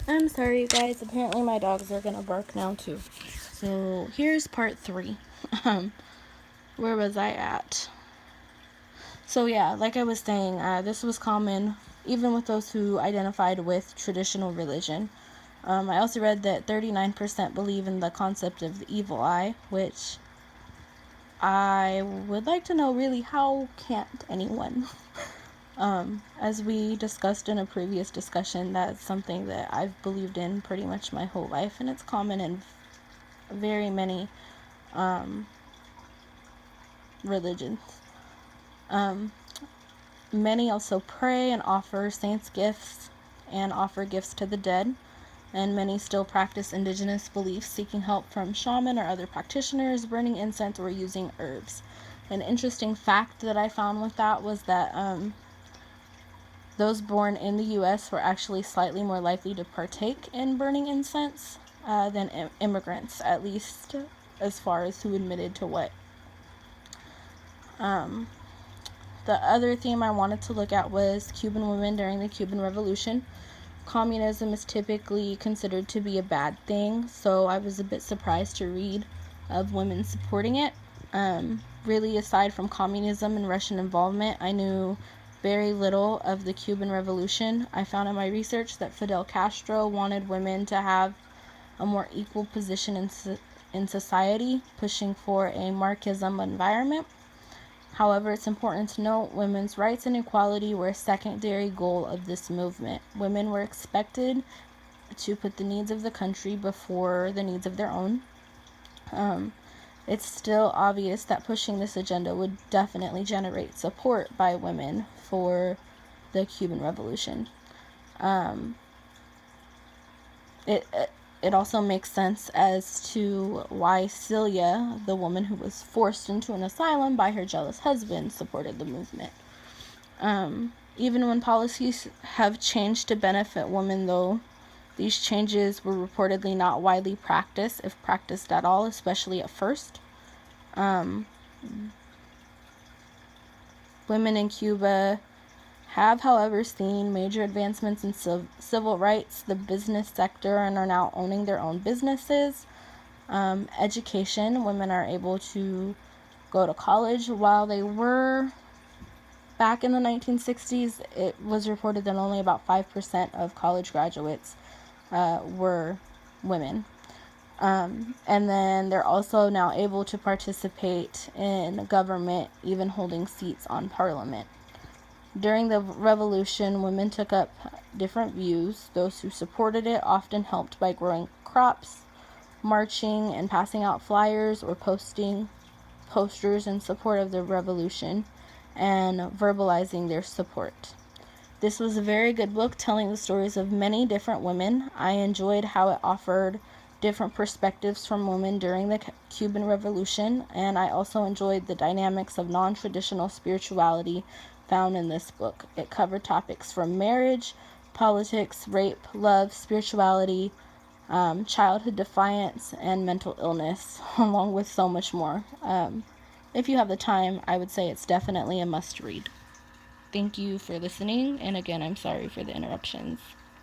I'm sorry, you guys. Apparently my dogs are gonna bark now, too. So, here's part 3. Where was I at? So, yeah, like I was saying, this was common even with those who identified with traditional religion. I also read that 39% believe in the concept of the evil eye, which I would like to know really how can't anyone? As we discussed in a previous discussion, that's something that I've believed in pretty much my whole life, and it's common in very many religions. Many also pray and offer saints gifts and offer gifts to the dead, and many still practice indigenous beliefs, seeking help from shaman or other practitioners, burning incense, or using herbs. An interesting fact that I found with that was that those born in the U.S. were actually slightly more likely to partake in burning incense than immigrants, at least as far as who admitted to what. The other theme I wanted to look at was Cuban women during the Cuban Revolution. Communism is typically considered to be a bad thing, so I was a bit surprised to read of women supporting it. Really, aside from communism and Russian involvement, I knew very little of the Cuban Revolution. I found in my research that Fidel Castro wanted women to have a more equal position in society, pushing for a Marxism environment. However, it's important to note women's rights and equality were a secondary goal of this movement. Women were expected to put the needs of the country before the needs of their own. It's still obvious that pushing this agenda would definitely generate support by women for the Cuban Revolution. It also makes sense as to why Celia, the woman who was forced into an asylum by her jealous husband, supported the movement. Even when policies have changed to benefit women, though, these changes were reportedly not widely practiced, if practiced at all, especially at first. Women in Cuba have, however, seen major advancements in civil rights, the business sector, and are now owning their own businesses. Education, women are able to go to college. While they were back in the 1960s, it was reported that only about 5% of college graduates were women. And then they're also now able to participate in government, even holding seats on parliament. During the revolution, women took up different views. Those who supported it often helped by growing crops, marching and passing out flyers, or posting posters in support of the revolution and verbalizing their support. This was a very good book telling the stories of many different women. I enjoyed how it offered different perspectives from women during the Cuban Revolution, and I also enjoyed the dynamics of non-traditional spirituality found in this book. It covered topics from marriage, politics, rape, love, spirituality, childhood defiance, and mental illness, along with so much more. If you have the time, I would say it's definitely a must read. Thank you for listening, and again, I'm sorry for the interruptions.